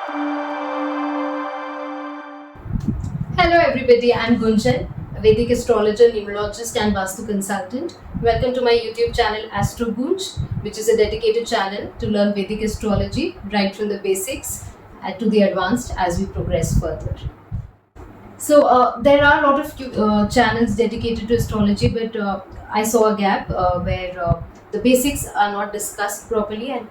Hello everybody, I'm Gunjan, a Vedic astrologer, numerologist and Vastu consultant. Welcome to my YouTube channel Astro Gunj, which is a dedicated channel to learn Vedic astrology right from the basics to the advanced as we progress further. So there are a lot of channels dedicated to astrology, but I saw a gap where the basics are not discussed properly, and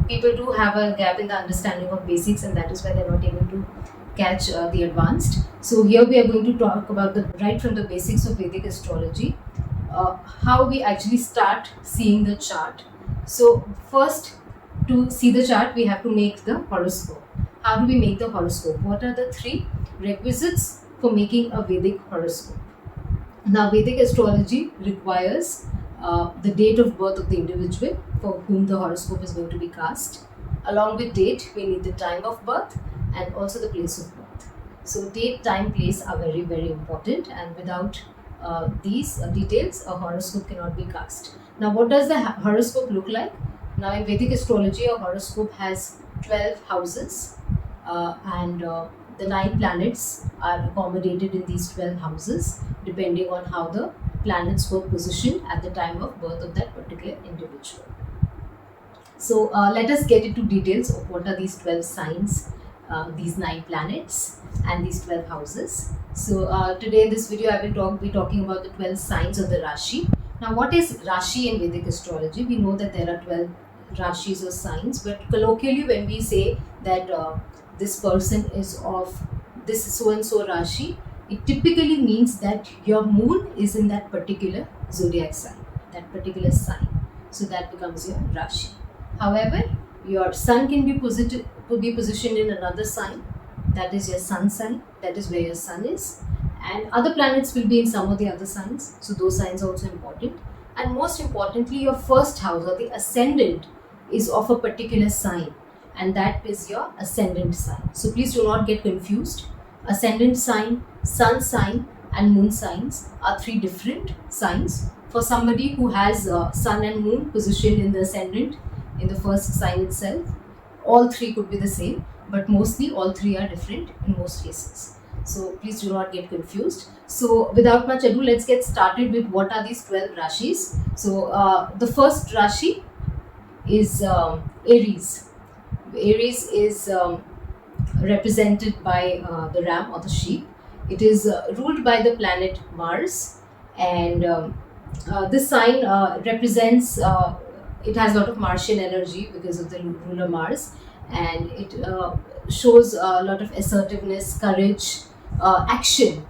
people do have a gap in the understanding of basics, and that is why they're not able to catch the advanced. So here we are going to talk about the right from the basics of Vedic astrology, how we actually start seeing the chart. So first, to see the chart, we have to make the horoscope. How do we make the horoscope? What are the three requisites for making a Vedic horoscope? Now, Vedic astrology requires the date of birth of the individual for whom the horoscope is going to be cast. Along with date, we need the time of birth and also the place of birth. So, date, time, place are very, very important, and without these details, a horoscope cannot be cast. Now, what does the horoscope look like? Now, in Vedic astrology, a horoscope has 12 houses, and the 9 planets are accommodated in these 12 houses depending on how the planets were positioned at the time of birth of that particular individual. So let us get into details of what are these 12 signs, these 9 planets and these 12 houses. So today in this video I will be talking about the 12 signs of the Rashi. Now, what is Rashi in Vedic astrology? We know that there are 12 Rashis or signs, but colloquially when we say that this person is of this so and so Rashi, it typically means that your moon is in that particular zodiac sign, that particular sign. So that becomes your Rashi. However, your sun can be positioned in another sign, that is your sun sign, that is where your sun is, and other planets will be in some of the other signs, so those signs are also important. And most importantly, your first house or the ascendant is of a particular sign, and that is your ascendant sign. So please do not get confused. Ascendant sign, sun sign and moon signs are 3 different signs. For somebody who has sun and moon positioned in the ascendant, in the first sign itself, all 3 could be the same, but mostly all 3 are different in most cases. So please do not get confused. So without much ado, let's get started with what are these 12 Rashis. So the first Rashi is Aries. Aries is represented by the ram or the sheep. It is ruled by the planet Mars, and this sign represents, it has a lot of Martian energy because of the ruler Mars, and it shows a lot of assertiveness, courage, action,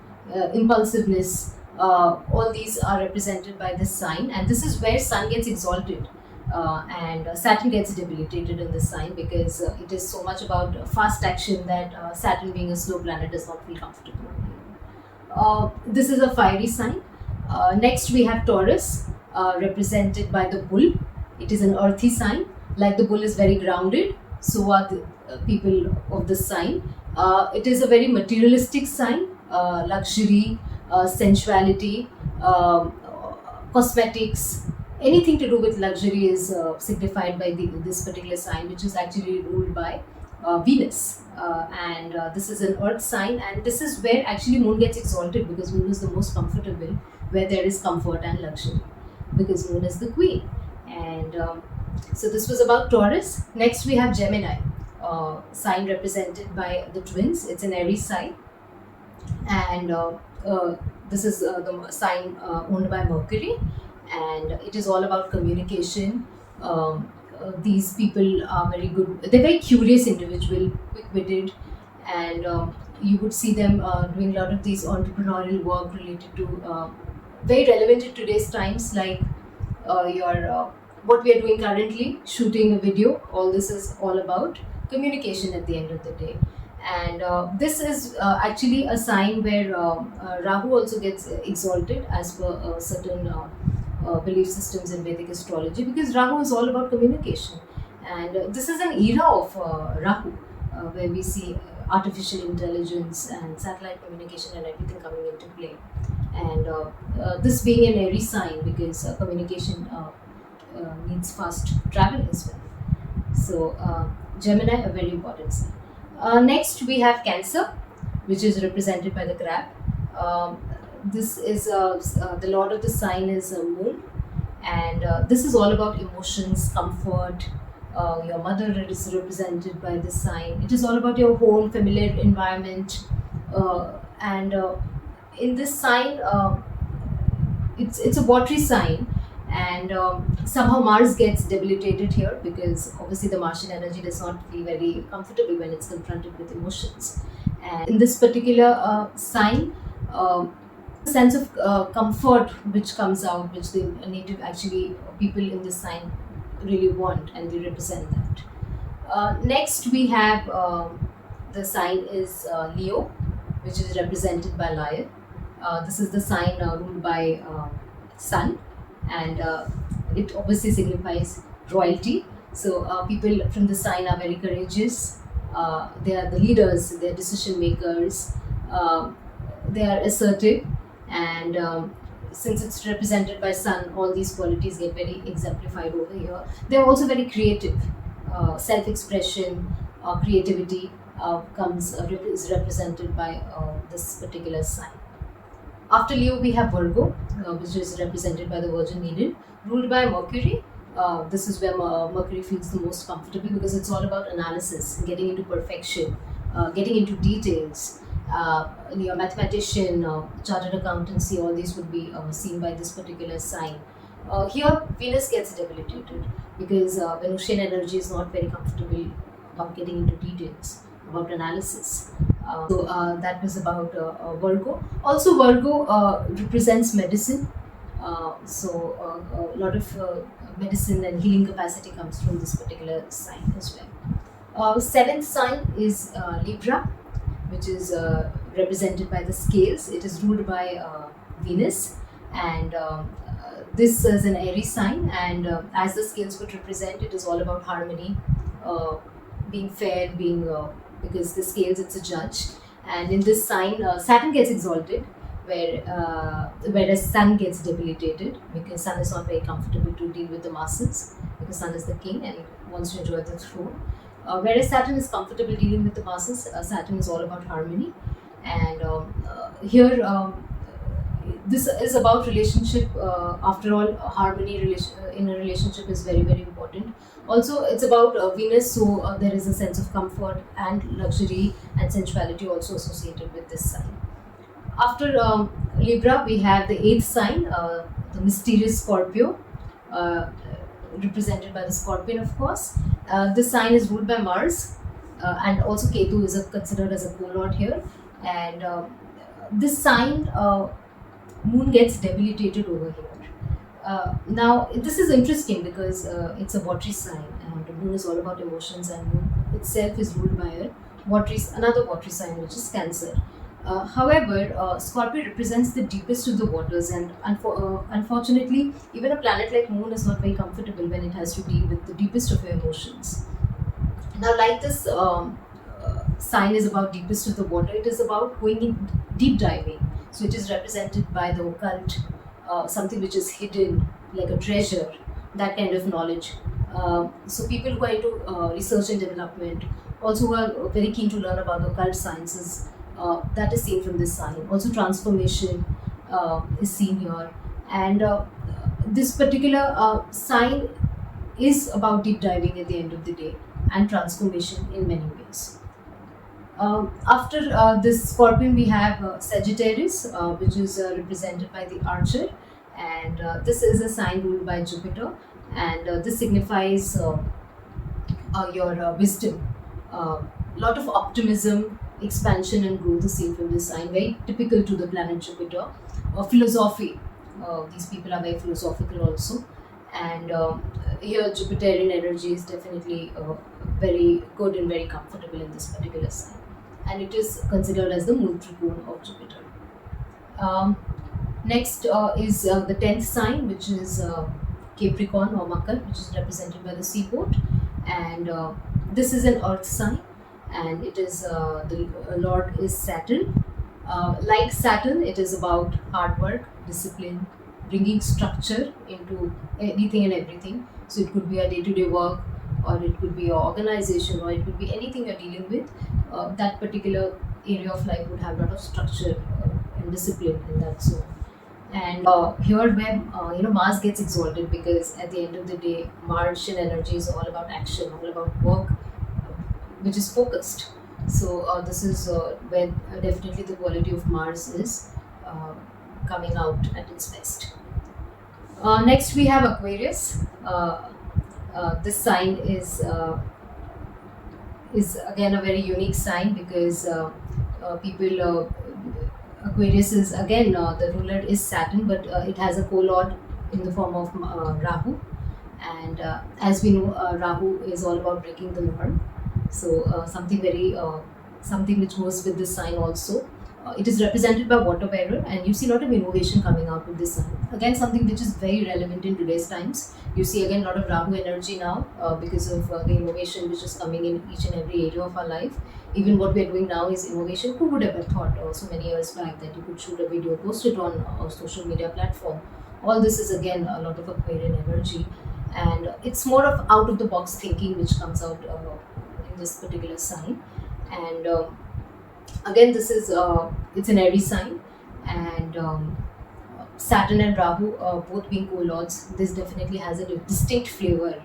impulsiveness. All these are represented by this sign, and this is where Sun gets exalted. And Saturn gets debilitated in this sign because it is so much about fast action that Saturn, being a slow planet, does not feel comfortable. This is a fiery sign. Next, we have Taurus, represented by the bull. It is an earthy sign. Like the bull is very grounded, so are the people of this sign. It is a very materialistic sign, luxury, sensuality, cosmetics. Anything to do with luxury is signified by this particular sign, which is actually ruled by Venus. And this is an earth sign, and this is where actually moon gets exalted because moon is the most comfortable, where there is comfort and luxury, because moon is the queen. And so this was about Taurus. Next we have Gemini, sign represented by the twins. It's an Aries sign, and this is the sign owned by Mercury, and it is all about communication. These people are very good. They're very curious individual, quick-witted, and you would see them doing a lot of these entrepreneurial work related to very relevant in today's times, like your what we are doing currently, shooting a video. All this is all about communication at the end of the day. And this is actually a sign where Rahu also gets exalted as per certain belief systems in Vedic astrology, because Rahu is all about communication. And this is an era of Rahu, where we see artificial intelligence and satellite communication and everything coming into play. And this being an Aries sign, because communication needs fast travel as well. So Gemini, a very important sign. Next, we have Cancer, which is represented by the crab. Um, this is the lord of the sign is Moon, and this is all about emotions, comfort. Your mother is represented by this sign. It is all about your home, familiar environment, and in this sign, it's a watery sign, and somehow Mars gets debilitated here because obviously the Martian energy does not feel very comfortable when it's confronted with emotions. And in this particular sign, sense of comfort which comes out, which the native actually people in this sign really want, and they represent that. Next, we have the sign is Leo, which is represented by lion. This is the sign ruled by Sun, and it obviously signifies royalty. So people from the sign are very courageous. They are the leaders. They are decision makers. They are assertive, and since it's represented by Sun, all these qualities get very exemplified over here. They are also very creative. Self-expression, creativity is represented by this particular sign. After Leo, we have Virgo, which is represented by the Virgin Maiden, ruled by Mercury. This is where Mercury feels the most comfortable because it's all about analysis, getting into perfection, getting into details. You're a mathematician, chartered accountancy, all these would be seen by this particular sign. Here, Venus gets debilitated because Venusian energy is not very comfortable about getting into details, about analysis. So that was about Virgo. Also, Virgo represents medicine. A lot of medicine and healing capacity comes from this particular sign as well. Seventh sign is Libra, which is represented by the scales. It is ruled by Venus, and this is an Aries sign. And as the scales would represent, it is all about harmony, being fair, being because the scales, it's a judge. And in this sign, Saturn gets exalted, whereas Sun gets debilitated because Sun is not very comfortable to deal with the masses because Sun is the king and wants to enjoy the throne. Whereas Saturn is comfortable dealing with the masses. Saturn is all about harmony, and here this is about relationship. After all, harmony in a relationship is very, very important. Also, it's about Venus, so there is a sense of comfort and luxury and sensuality also associated with this sign. After Libra, we have the eighth sign, the mysterious Scorpio, uh, represented by the scorpion, of course. This sign is ruled by Mars, and also Ketu is considered as a co-lord here. And this sign, Moon gets debilitated over here. Now, this is interesting because it's a watery sign, and the Moon is all about emotions, and Moon itself is ruled by another watery sign, which is Cancer. However, Scorpio represents the deepest of the waters, and unfortunately, even a planet like Moon is not very comfortable when it has to deal with the deepest of your emotions. Now, like this sign is about deepest of the water, it is about going in deep diving. So, it is represented by the occult, something which is hidden, like a treasure, that kind of knowledge. So, people who are into research and development, also who are very keen to learn about the occult sciences, that is seen from this sign. Also, transformation is seen here, and this particular sign is about deep diving at the end of the day and transformation in many ways. After this scorpion, we have Sagittarius, which is represented by the archer, and this is a sign ruled by Jupiter, and this signifies your wisdom. Lot of optimism, expansion, and growth is seen from this sign, very typical to the planet Jupiter. Philosophy, these people are very philosophical also, and here Jupiterian energy is definitely very good and very comfortable in this particular sign, and it is considered as the moon trikona of Jupiter. Um, Next is the 10th sign, which is Capricorn or Makar, which is represented by the seaport. And this is an earth sign, and it is the Lord is Saturn. Like Saturn, it is about hard work, discipline, bringing structure into anything and everything. So it could be a day to day work, or it could be your organization, or it could be anything you're dealing with. That particular area of life would have a lot of structure and discipline in that zone. And here where Mars gets exalted, because at the end of the day, Martian energy is all about action, all about work, which is focused. So this is where definitely the quality of Mars is uh, coming out at its best. Next we have Aquarius. This sign is again a very unique sign, because people Aquarius is again, the ruler is Saturn, but it has a co-lord in the form of Rahu. And as we know, Rahu is all about breaking the norm. So something which goes with this sign also. It is represented by water bearer, and you see a lot of innovation coming out with this sign. Again, something which is very relevant in today's times. You see again a lot of Rahu energy now, because of the innovation which is coming in each and every area of our life. Even what we are doing now is innovation. Who would have thought so many years back that you could shoot a video, post it on a social media platform? All this is again a lot of Aquarian energy, and it's more of out of the box thinking which comes out in this particular sign. And again, this is it's an Aries sign, and Saturn and Rahu both being co-lords, this definitely has a distinct flavor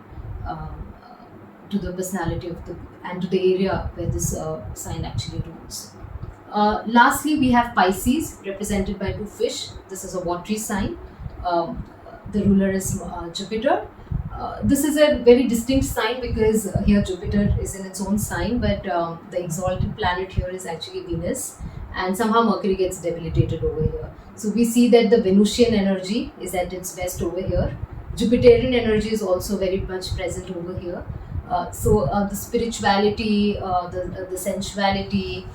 to the personality of the and to the area where this sign actually rules. Lastly, we have Pisces, represented by two fish. This is a watery sign. The ruler is Jupiter. This is a very distinct sign, because here Jupiter is in its own sign, but the exalted planet here is actually Venus, and somehow Mercury gets debilitated over here. So we see that the Venusian energy is at its best over here. Jupiterian energy is also very much present over here. So the spirituality, the sensuality,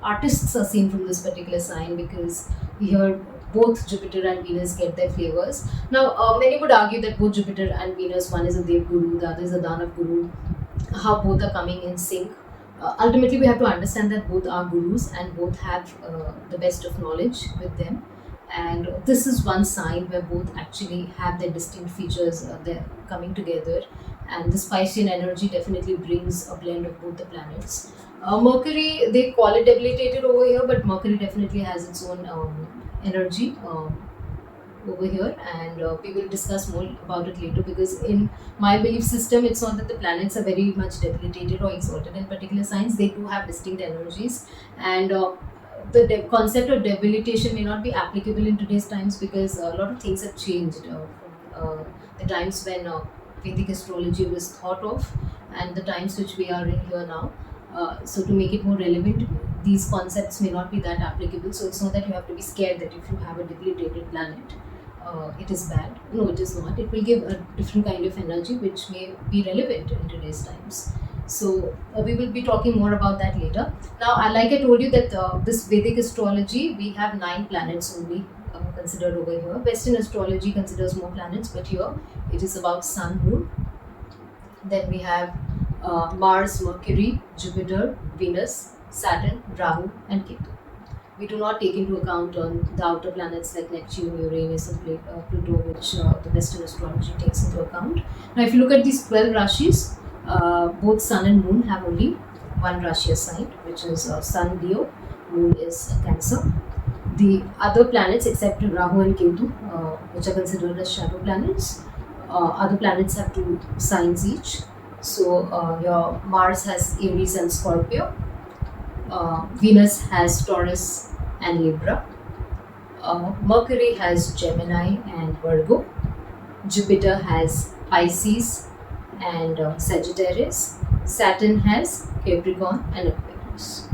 artists are seen from this particular sign, because here both Jupiter and Venus get their flavors. Now, many would argue that both Jupiter and Venus, one is a Dev Guru, the other is a Danav Guru, how both are coming in sync. Ultimately, we have to understand that both are gurus and both have the best of knowledge with them. And this is one sign where both actually have their distinct features, they're coming together. And this Piscean energy definitely brings a blend of both the planets. Mercury, they call it debilitated over here, but Mercury definitely has its own energy over here, and we will discuss more about it later, because in my belief system, it's not that the planets are very much debilitated or exalted in particular signs. They do have distinct energies, and the concept of debilitation may not be applicable in today's times, because a lot of things have changed from the times when Vedic astrology was thought of and the times which we are in here now. So to make it more relevant, these concepts may not be that applicable. So it's not that you have to be scared that if you have a debilitated planet, it is bad. No, it is not. It will give a different kind of energy which may be relevant in today's times. So we will be talking more about that later. Now, like I told you that this Vedic astrology, we have 9 planets only considered over here. Western astrology considers more planets, but here it is about Sun, Moon. Then we have Mars, Mercury, Jupiter, Venus, Saturn, Rahu, and Ketu. We do not take into account the outer planets like Neptune, Uranus, and Pluto, which the Western astrology takes into account. Now, if you look at these 12 Rashis, both Sun and Moon have only one Rashi assigned, which is Sun Leo, Moon is Cancer. The other planets, except Rahu and Ketu, which are considered as shadow planets, other planets have 2 signs each. So your Mars has Aries and Scorpio. Venus has Taurus and Libra. Mercury has Gemini and Virgo. Jupiter has Pisces and Sagittarius. Saturn has Capricorn and Aquarius.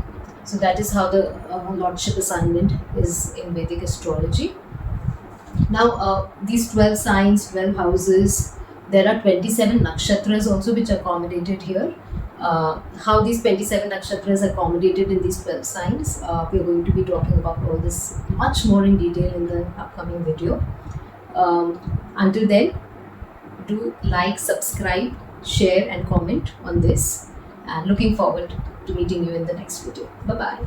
So that is how the lordship assignment is in Vedic astrology. Now, these 12 signs, 12 houses, there are 27 nakshatras also which are accommodated here. How these 27 nakshatras are accommodated in these 12 signs, we are going to be talking about all this much more in detail in the upcoming video. Until then, do like, subscribe, share and comment on this, and looking forward to meeting you in the next video. Bye-bye.